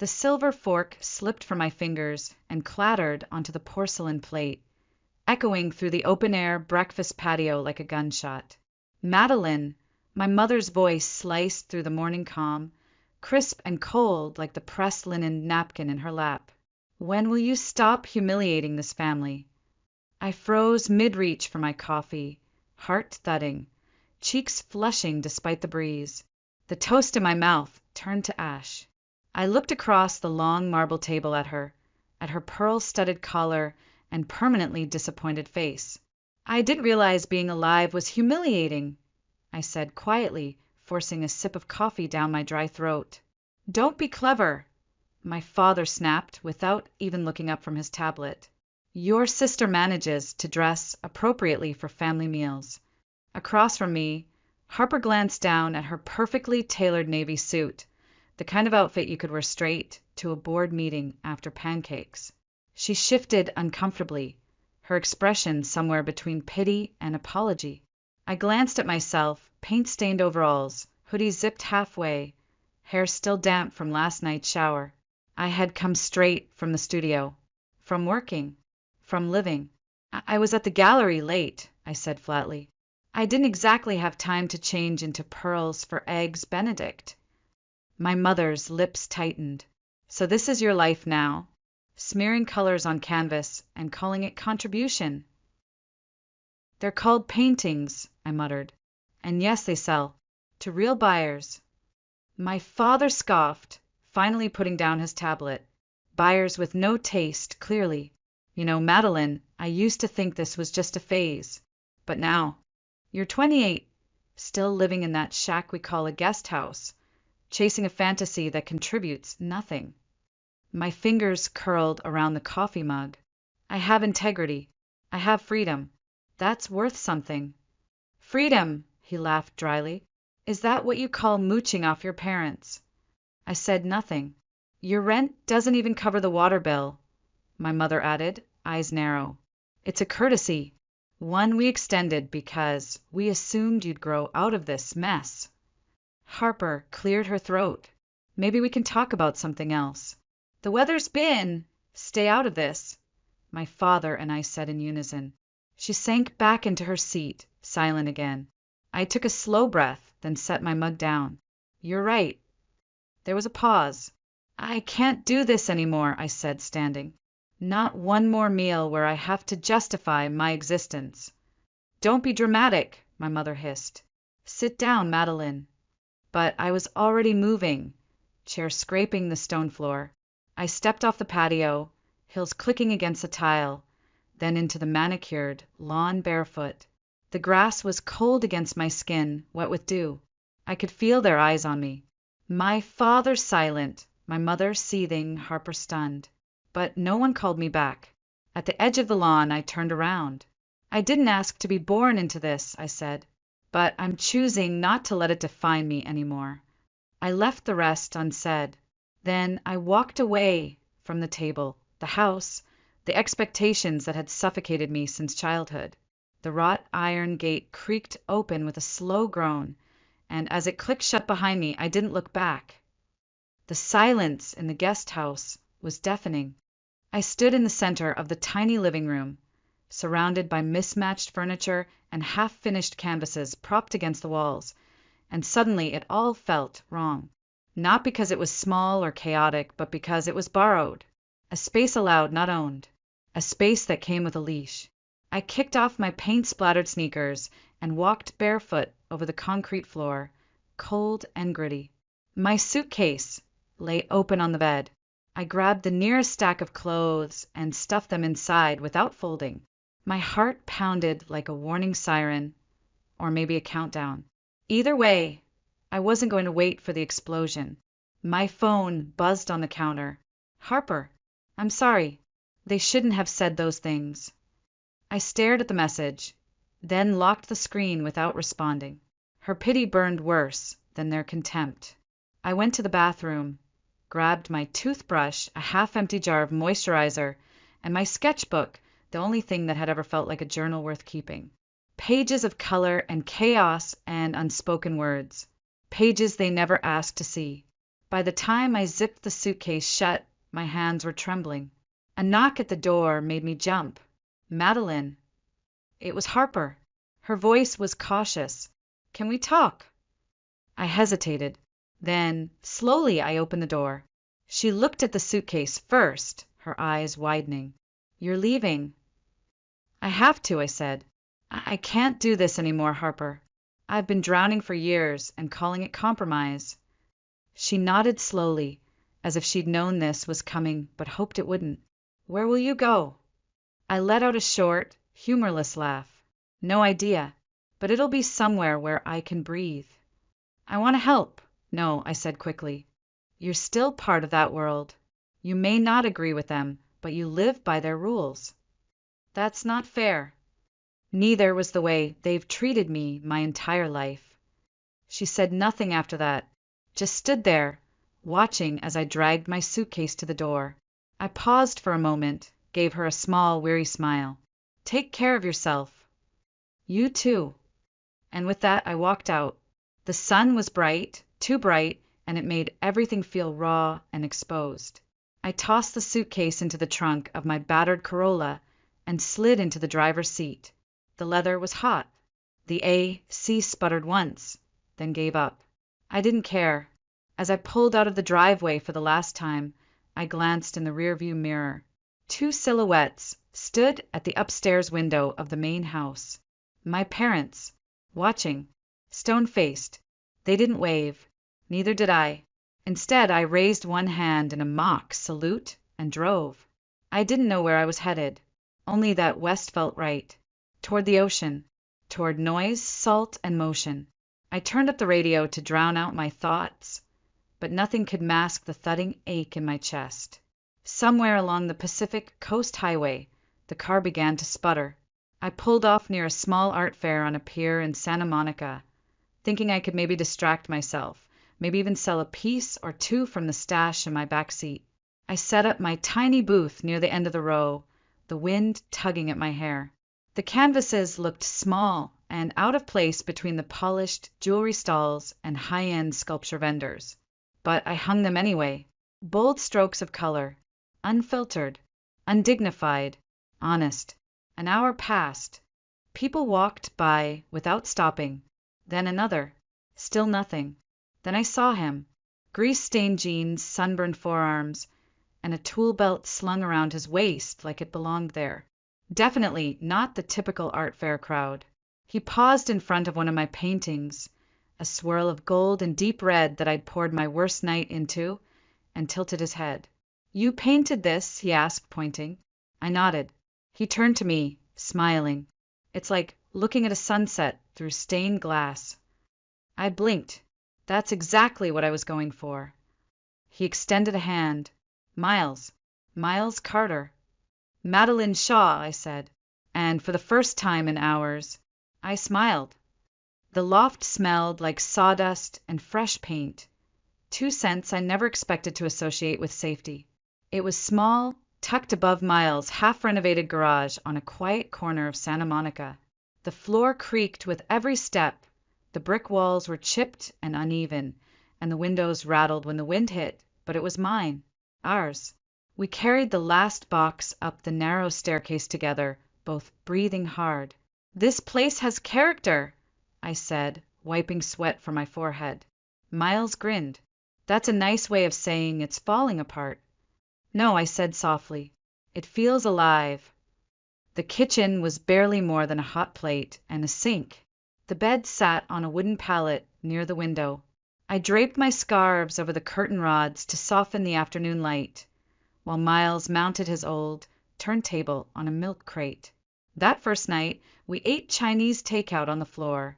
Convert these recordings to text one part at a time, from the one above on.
The silver fork slipped from my fingers and clattered onto the porcelain plate, echoing through the open-air breakfast patio like a gunshot. Madeline, my mother's voice sliced through the morning calm, crisp and cold like the pressed linen napkin in her lap. When will you stop humiliating this family? I froze mid-reach for my coffee, heart thudding, cheeks flushing despite the breeze. The toast in my mouth turned to ash. I looked across the long marble table at her pearl-studded collar and permanently disappointed face. I didn't realize being alive was humiliating, I said quietly, forcing a sip of coffee down my dry throat. Don't be clever, my father snapped without even looking up from his tablet. Your sister manages to dress appropriately for family meals. Across from me, Harper glanced down at her perfectly tailored navy suit, the kind of outfit you could wear straight to a board meeting after pancakes. She shifted uncomfortably, her expression somewhere between pity and apology. I glanced at myself, paint-stained overalls, hoodie zipped halfway, hair still damp from last night's shower. I had come straight from the studio, from working, from living. I was at the gallery late, I said flatly. I didn't exactly have time to change into pearls for eggs Benedict. My mother's lips tightened. So this is your life now? Smearing colors on canvas and calling it contribution. They're called paintings, I muttered. And yes, they sell. To real buyers. My father scoffed, finally putting down his tablet. Buyers with no taste, clearly. You know, Madeline, I used to think this was just a phase. But now, you're 28, still living in that shack we call a guest house, chasing a fantasy that contributes nothing. My fingers curled around the coffee mug. I have integrity. I have freedom. That's worth something. Freedom, he laughed dryly. Is that what you call mooching off your parents? I said nothing. Your rent doesn't even cover the water bill, my mother added, eyes narrow. It's a courtesy, one we extended because we assumed you'd grow out of this mess. Harper cleared her throat. Maybe we can talk about something else. The weather's been. Stay out of this, my father and I said in unison. She sank back into her seat, silent again. I took a slow breath, then set my mug down. You're right. There was a pause. I can't do this anymore, I said, standing. Not one more meal where I have to justify my existence. Don't be dramatic, my mother hissed. Sit down, Madeline. But I was already moving, chair scraping the stone floor. I stepped off the patio, heels clicking against the tile, then into the manicured lawn barefoot. The grass was cold against my skin, wet with dew. I could feel their eyes on me. My father silent, my mother seething, Harper stunned. But no one called me back. At the edge of the lawn, I turned around. I didn't ask to be born into this, I said, but I'm choosing not to let it define me anymore. I left the rest unsaid. Then I walked away from the table, the house, the expectations that had suffocated me since childhood. The wrought iron gate creaked open with a slow groan, and as it clicked shut behind me, I didn't look back. The silence in the guest house was deafening. I stood in the center of the tiny living room, surrounded by mismatched furniture and half-finished canvases propped against the walls, and suddenly it all felt wrong. Not because it was small or chaotic, but because it was borrowed. A space allowed, not owned. A space that came with a leash. I kicked off my paint-splattered sneakers and walked barefoot over the concrete floor, cold and gritty. My suitcase lay open on the bed. I grabbed the nearest stack of clothes and stuffed them inside without folding. My heart pounded like a warning siren, or maybe a countdown. Either way, I wasn't going to wait for the explosion. My phone buzzed on the counter. Harper, I'm sorry. They shouldn't have said those things. I stared at the message, then locked the screen without responding. Her pity burned worse than their contempt. I went to the bathroom, grabbed my toothbrush, a half-empty jar of moisturizer, and my sketchbook, the only thing that had ever felt like a journal worth keeping. Pages of color and chaos and unspoken words. Pages they never asked to see. By the time I zipped the suitcase shut, my hands were trembling. A knock at the door made me jump. Madeline. It was Harper. Her voice was cautious. "Can we talk?" I hesitated. Then, slowly, I opened the door. She looked at the suitcase first, her eyes widening. "You're leaving?" "I have to," I said. I can't do this anymore, Harper. I've been drowning for years and calling it compromise." She nodded slowly, as if she'd known this was coming but hoped it wouldn't. "Where will you go?" I let out a short, humorless laugh. "No idea, but it'll be somewhere where I can breathe." "I want to help." "No," I said quickly. "You're still part of that world. You may not agree with them, but you live by their rules." "That's not fair." "Neither was the way they've treated me my entire life." She said nothing after that, just stood there, watching as I dragged my suitcase to the door. I paused for a moment, gave her a small, weary smile. "Take care of yourself." "You too." And with that I walked out. The sun was bright, too bright, and it made everything feel raw and exposed. I tossed the suitcase into the trunk of my battered Corolla and slid into the driver's seat. The leather was hot. The AC sputtered once, then gave up. I didn't care. As I pulled out of the driveway for the last time, I glanced in the rearview mirror. Two silhouettes stood at the upstairs window of the main house. My parents, watching, stone-faced. They didn't wave. Neither did I. Instead, I raised one hand in a mock salute and drove. I didn't know where I was headed, only that west felt right. Toward the ocean, toward noise, salt, and motion. I turned up the radio to drown out my thoughts, but nothing could mask the thudding ache in my chest. Somewhere along the Pacific Coast Highway, the car began to sputter. I pulled off near a small art fair on a pier in Santa Monica, thinking I could maybe distract myself, maybe even sell a piece or two from the stash in my back seat. I set up my tiny booth near the end of the row, the wind tugging at my hair. The canvases looked small and out of place between the polished jewelry stalls and high-end sculpture vendors. But I hung them anyway. Bold strokes of color, unfiltered, undignified, honest. An hour passed. People walked by without stopping. Then another. Still nothing. Then I saw him. Grease-stained jeans, sunburned forearms, and a tool belt slung around his waist like it belonged there. Definitely not the typical art fair crowd. He paused in front of one of my paintings, a swirl of gold and deep red that I'd poured my worst night into, and tilted his head. "You painted this?" he asked, pointing. I nodded. He turned to me, smiling. It's like looking at a sunset through stained glass. I blinked. That's exactly what I was going for. He extended a hand. "Miles. Miles Carter." "Madeline Shaw," I said, and for the first time in hours, I smiled. The loft smelled like sawdust and fresh paint, 2 scents I never expected to associate with safety. It was small, tucked above Miles' half-renovated garage on a quiet corner of Santa Monica. The floor creaked with every step, the brick walls were chipped and uneven, and the windows rattled when the wind hit, but it was mine, ours. We carried the last box up the narrow staircase together, both breathing hard. "This place has character," I said, wiping sweat from my forehead. Miles grinned. "That's a nice way of saying it's falling apart." "No," I said softly. "It feels alive." The kitchen was barely more than a hot plate and a sink. The bed sat on a wooden pallet near the window. I draped my scarves over the curtain rods to soften the afternoon light, while Miles mounted his old turntable on a milk crate. That first night, we ate Chinese takeout on the floor,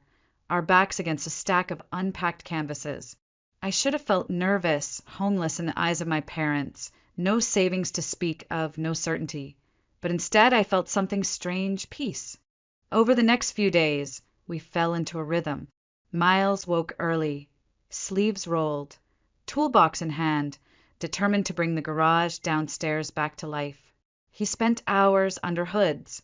our backs against a stack of unpacked canvases. I should have felt nervous, homeless in the eyes of my parents, no savings to speak of, no certainty. But instead I felt something strange peace. Over the next few days, we fell into a rhythm. Miles woke early, sleeves rolled, toolbox in hand, determined to bring the garage downstairs back to life. He spent hours under hoods,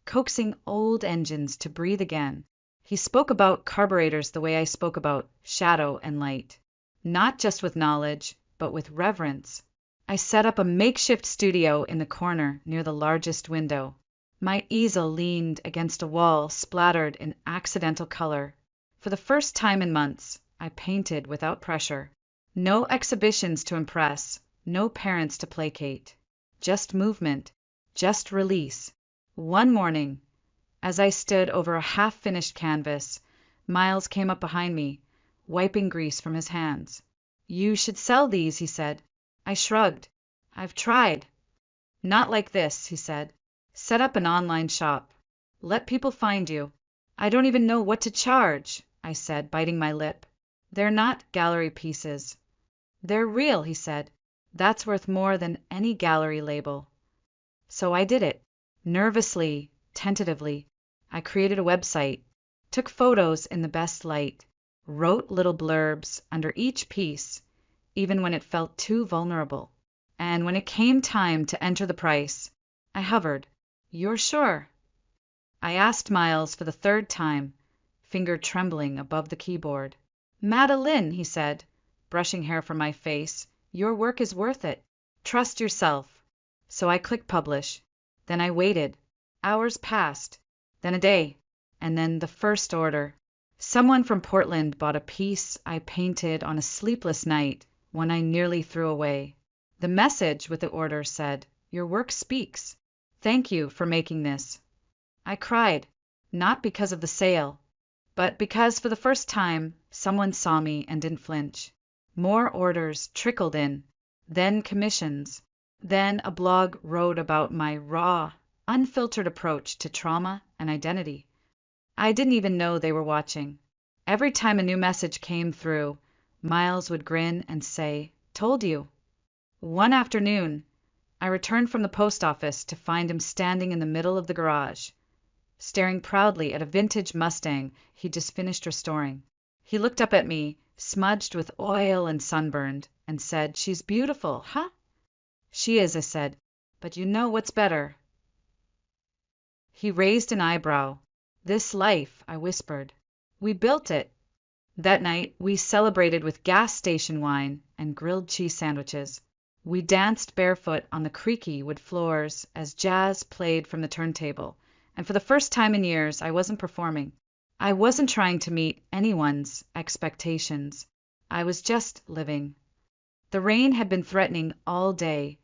coaxing old engines to breathe again. He spoke about carburetors the way I spoke about shadow and light. Not just with knowledge, but with reverence. I set up a makeshift studio in the corner near the largest window. My easel leaned against a wall splattered in accidental color. For the first time in months, I painted without pressure. No exhibitions to impress, no parents to placate. Just movement, just release. One morning, as I stood over a half-finished canvas, Miles came up behind me, wiping grease from his hands. "You should sell these," he said. I shrugged. "I've tried." "Not like this," he said. "Set up an online shop. Let people find you." "I don't even know what to charge," I said, biting my lip. "They're not gallery pieces." "They're real," he said. "That's worth more than any gallery label." So I did it. Nervously, tentatively, I created a website, took photos in the best light, wrote little blurbs under each piece, even when it felt too vulnerable. And when it came time to enter the price, I hovered. "You're sure?" I asked Miles for the third time, finger trembling above the keyboard. "Madeline," he said, brushing hair from my face, "your work is worth it. Trust yourself." So I clicked publish. Then I waited. Hours passed, then a day, and then the first order. Someone from Portland bought a piece I painted on a sleepless night, one I nearly threw away. The message with the order said, "Your work speaks. Thank you for making this." I cried, not because of the sale, but because for the first time someone saw me and didn't flinch. More orders trickled in, then commissions. Then a blog wrote about my raw, unfiltered approach to trauma and identity. I didn't even know they were watching. Every time a new message came through, Miles would grin and say, "Told you." One afternoon, I returned from the post office to find him standing in the middle of the garage, staring proudly at a vintage Mustang he'd just finished restoring. He looked up at me, smudged with oil and sunburned, and said, "She's beautiful, huh?" "She is," I said, "but you know what's better." He raised an eyebrow. "This life," I whispered. "We built it." That night we celebrated with gas station wine and grilled cheese sandwiches. We danced barefoot on the creaky wood floors as jazz played from the turntable, and for the first time in years I wasn't performing. I wasn't trying to meet anyone's expectations. I was just living. The rain had been threatening all day,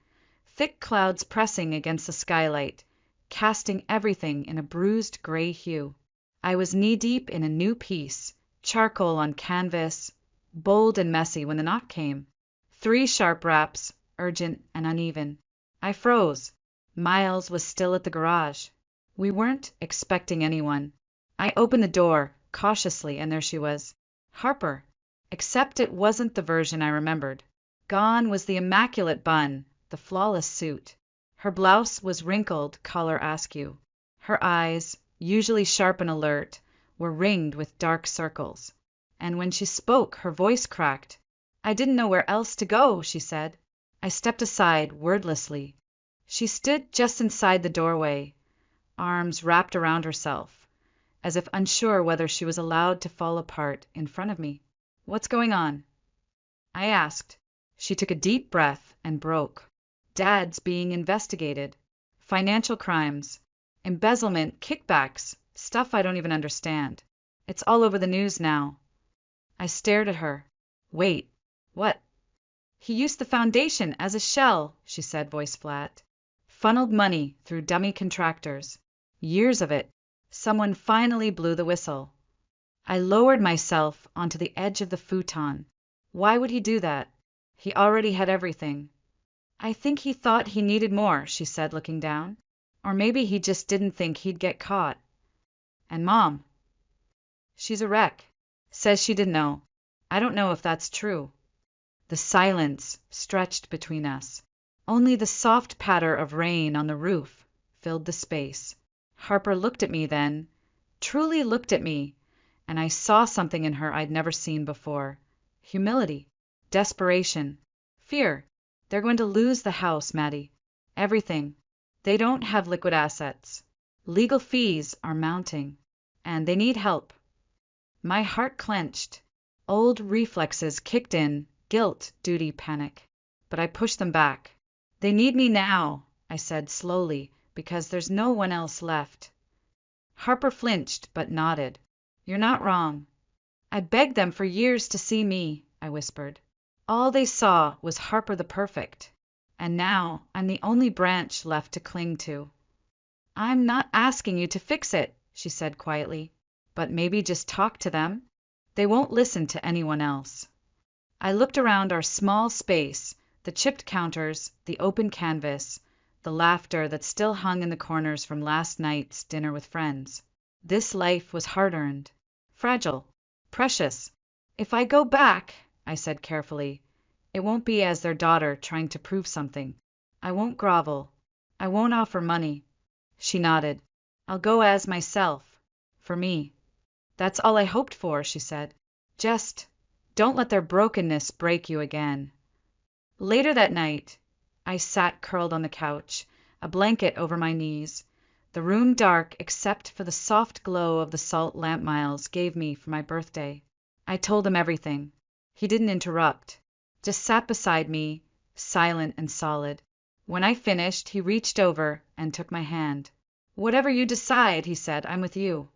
thick clouds pressing against the skylight, casting everything in a bruised gray hue. I was knee-deep in a new piece, charcoal on canvas, bold and messy when the knock came. 3 sharp raps, urgent and uneven. I froze. Miles was still at the garage. We weren't expecting anyone. I opened the door, cautiously, and there she was. Harper. Except it wasn't the version I remembered. Gone was the immaculate bun, the flawless suit. Her blouse was wrinkled collar askew. Her eyes, usually sharp and alert, were ringed with dark circles. And when she spoke, her voice cracked. "I didn't know where else to go," she said. I stepped aside, wordlessly. She stood just inside the doorway, arms wrapped around herself, as if unsure whether she was allowed to fall apart in front of me. "What's going on?" I asked. She took a deep breath and broke. "Dad's being investigated. Financial crimes. Embezzlement, kickbacks, stuff I don't even understand. It's all over the news now." I stared at her. "Wait, what?" "He used the foundation as a shell," she said, voice flat. "Funneled money through dummy contractors. Years of it. Someone finally blew the whistle." I lowered myself onto the edge of the futon. Why would he do that? He already had everything. "I think he thought he needed more," she said, looking down. "Or maybe he just didn't think he'd get caught." "And Mom?" "She's a wreck. Says she didn't know. I don't know if that's true." The silence stretched between us. Only the soft patter of rain on the roof filled the space. Harper looked at me then, truly looked at me, and I saw something in her I'd never seen before. Humility, desperation, fear. "They're going to lose the house, Maddie. Everything. They don't have liquid assets. Legal fees are mounting, and they need help." My heart clenched. Old reflexes kicked in, guilt, duty, panic. But I pushed them back. They need me now, I said slowly, because there's no one else left. Harper flinched, but nodded. You're not wrong. I begged them for years to see me, I whispered. All they saw was Harper the Perfect. And now I'm the only branch left to cling to. I'm not asking you to fix it, she said quietly. But maybe just talk to them. They won't listen to anyone else. I looked around our small space, the chipped counters, the open canvas, the laughter that still hung in the corners from last night's dinner with friends. This life was hard-earned, fragile, precious. If I go back, I said carefully, it won't be as their daughter trying to prove something. I won't grovel. I won't offer money. She nodded. I'll go as myself. For me. That's all I hoped for, she said. Just don't let their brokenness break you again. Later that night, I sat curled on the couch, a blanket over my knees, the room dark except for the soft glow of the salt lamp Miles gave me for my birthday. I told him everything. He didn't interrupt, just sat beside me, silent and solid. When I finished, he reached over and took my hand. Whatever you decide, he said, I'm with you.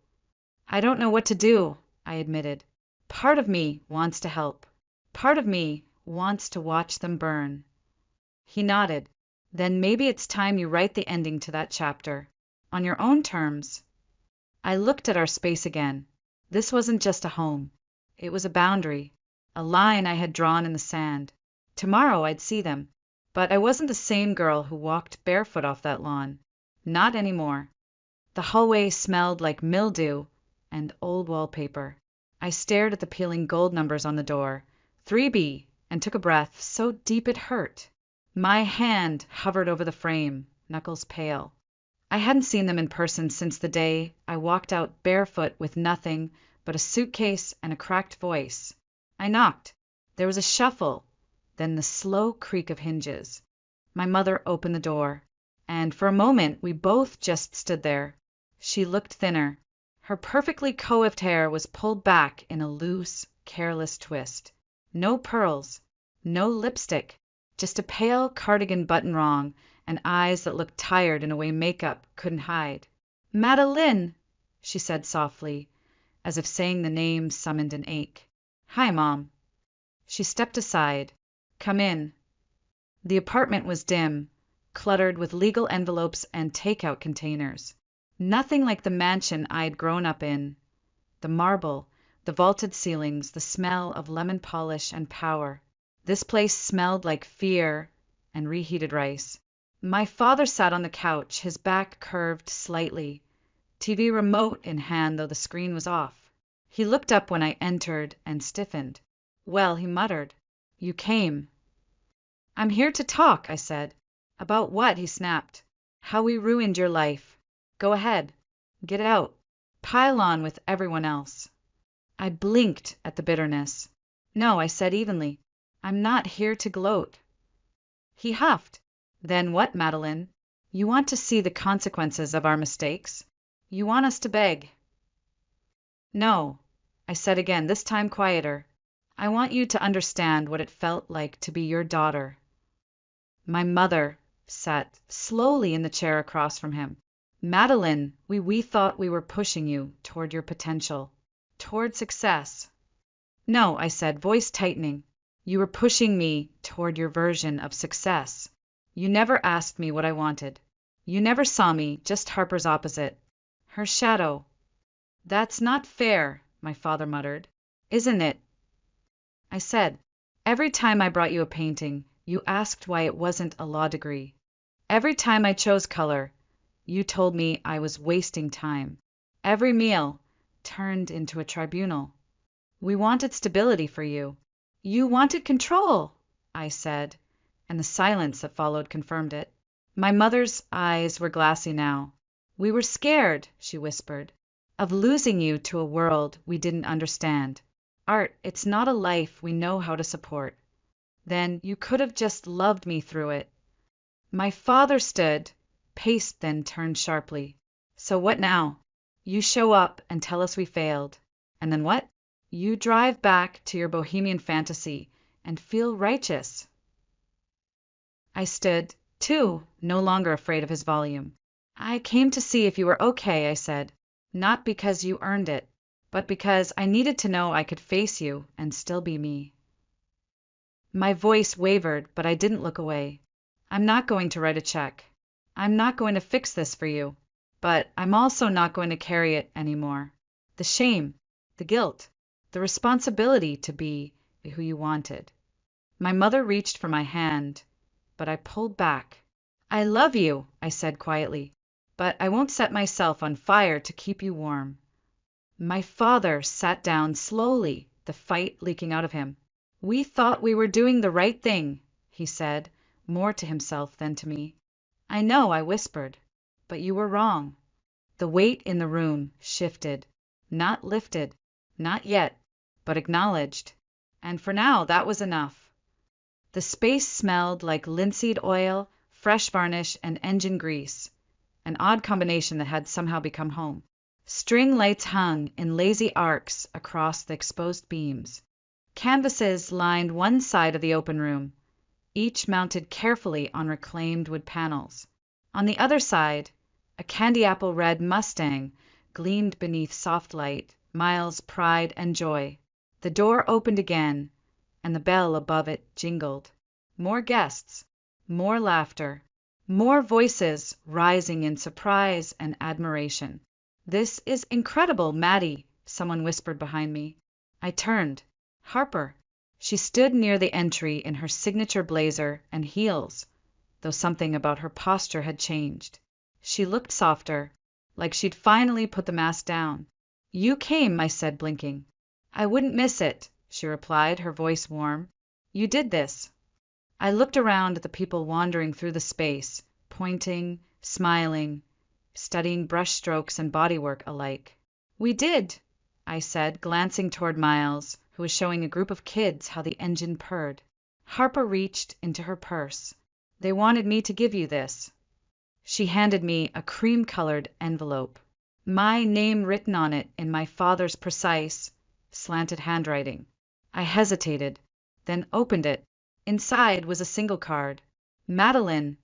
I don't know what to do, I admitted. Part of me wants to help. Part of me wants to watch them burn. He nodded. Then maybe it's time you write the ending to that chapter. On your own terms. I looked at our space again. This wasn't just a home. It was a boundary, a line I had drawn in the sand. Tomorrow I'd see them. But I wasn't the same girl who walked barefoot off that lawn. Not anymore. The hallway smelled like mildew and old wallpaper. I stared at the peeling gold numbers on the door, 3B, and took a breath so deep it hurt. My hand hovered over the frame, knuckles pale. I hadn't seen them in person since the day I walked out barefoot with nothing but a suitcase and a cracked voice. I knocked. There was a shuffle, then the slow creak of hinges. My mother opened the door, and for a moment we both just stood there. She looked thinner. Her perfectly coiffed hair was pulled back in a loose, careless twist. No pearls, no lipstick, just a pale cardigan button wrong and eyes that looked tired in a way makeup couldn't hide. Madeline, she said softly, as if saying the name summoned an ache. Hi, Mom. She stepped aside. Come in. The apartment was dim, cluttered with legal envelopes and takeout containers. Nothing like the mansion I'd grown up in. The marble, the vaulted ceilings, the smell of lemon polish and power. This place smelled like fear and reheated rice. My father sat on the couch, his back curved slightly, TV remote in hand though the screen was off. He looked up when I entered and stiffened. Well, he muttered. You came. I'm here to talk, I said. About what? He snapped. How we ruined your life. Go ahead. Get out. Pile on with everyone else. I blinked at the bitterness. No, I said evenly. I'm not here to gloat. He huffed. Then what, Madeline? You want to see the consequences of our mistakes? You want us to beg? No, I said again, this time quieter. I want you to understand what it felt like to be your daughter. My mother sat slowly in the chair across from him. Madeline, we thought we were pushing you toward your potential, toward success. No, I said, voice tightening. You were pushing me toward your version of success. You never asked me what I wanted. You never saw me, just Harper's opposite. Her shadow. That's not fair, my father muttered. Isn't it? I said, every time I brought you a painting, you asked why it wasn't a law degree. Every time I chose color, you told me I was wasting time. Every meal turned into a tribunal. We wanted stability for you. You wanted control, I said, and the silence that followed confirmed it. My mother's eyes were glassy now. We were scared, she whispered, of losing you to a world we didn't understand. Art, it's not a life we know how to support. Then you could have just loved me through it. My father stood, paced, then turned sharply. So what now? You show up and tell us we failed. And then what? You drive back to your bohemian fantasy and feel righteous. I stood, too, no longer afraid of his volume. I came to see if you were okay, I said, not because you earned it, but because I needed to know I could face you and still be me. My voice wavered, but I didn't look away. I'm not going to write a check. I'm not going to fix this for you, but I'm also not going to carry it anymore. The shame, the guilt, the responsibility to be who you wanted. My mother reached for my hand, but I pulled back. I love you, I said quietly, but I won't set myself on fire to keep you warm. My father sat down slowly, the fight leaking out of him. We thought we were doing the right thing, he said, more to himself than to me. I know, I whispered, but you were wrong. The weight in the room shifted, not lifted, not yet, but acknowledged. And for now, that was enough. The space smelled like linseed oil, fresh varnish, and engine grease, an odd combination that had somehow become home. String lights hung in lazy arcs across the exposed beams. Canvases lined one side of the open room, each mounted carefully on reclaimed wood panels. On the other side, a candy apple red Mustang gleamed beneath soft light, Miles' pride and joy. The door opened again, and the bell above it jingled. More guests, more laughter, more voices rising in surprise and admiration. This is incredible, Maddie, someone whispered behind me. I turned. Harper. She stood near the entry in her signature blazer and heels, though something about her posture had changed. She looked softer, like she'd finally put the mask down. You came, I said, blinking. I wouldn't miss it, she replied, her voice warm. You did this. I looked around at the people wandering through the space, pointing, smiling, studying brushstrokes and bodywork alike. We did, I said, glancing toward Miles, who was showing a group of kids how the engine purred. Harper reached into her purse. They wanted me to give you this. She handed me a cream-colored envelope, my name written on it in my father's precise, slanted handwriting. I hesitated, then opened it. Inside was a single card. Madeline,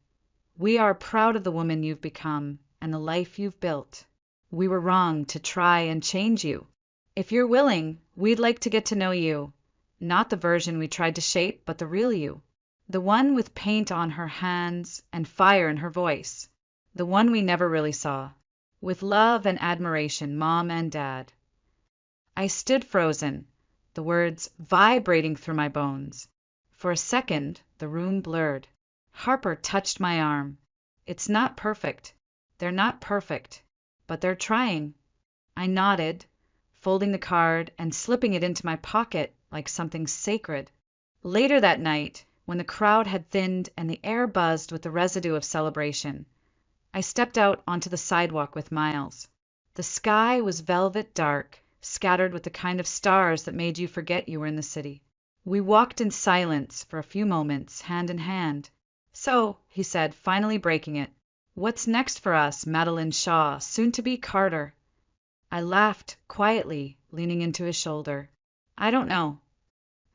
we are proud of the woman you've become and the life you've built. We were wrong to try and change you. If you're willing, we'd like to get to know you. Not the version we tried to shape, but the real you. The one with paint on her hands and fire in her voice. The one we never really saw. With love and admiration, Mom and Dad. I stood frozen, the words vibrating through my bones. For a second, the room blurred. Harper touched my arm. It's not perfect. They're not perfect, but they're trying. I nodded, folding the card and slipping it into my pocket like something sacred. Later that night, when the crowd had thinned and the air buzzed with the residue of celebration, I stepped out onto the sidewalk with Miles. The sky was velvet dark, scattered with the kind of stars that made you forget you were in the city. We walked in silence for a few moments, hand in hand. So, he said, finally breaking it, what's next for us, Madeline Shaw, soon to be Carter? I laughed quietly, leaning into his shoulder. I don't know.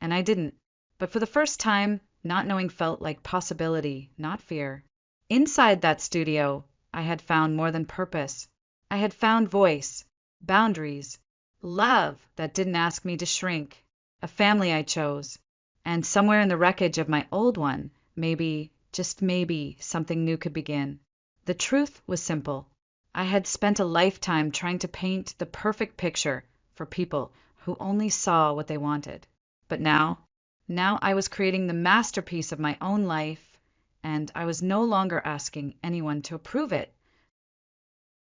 And I didn't. But for the first time, not knowing felt like possibility, not fear. Inside that studio, I had found more than purpose. I had found voice, boundaries, love that didn't ask me to shrink, a family I chose, and somewhere in the wreckage of my old one, maybe, just maybe, something new could begin. The truth was simple. I had spent a lifetime trying to paint the perfect picture for people who only saw what they wanted. But now I was creating the masterpiece of my own life, and I was no longer asking anyone to approve it.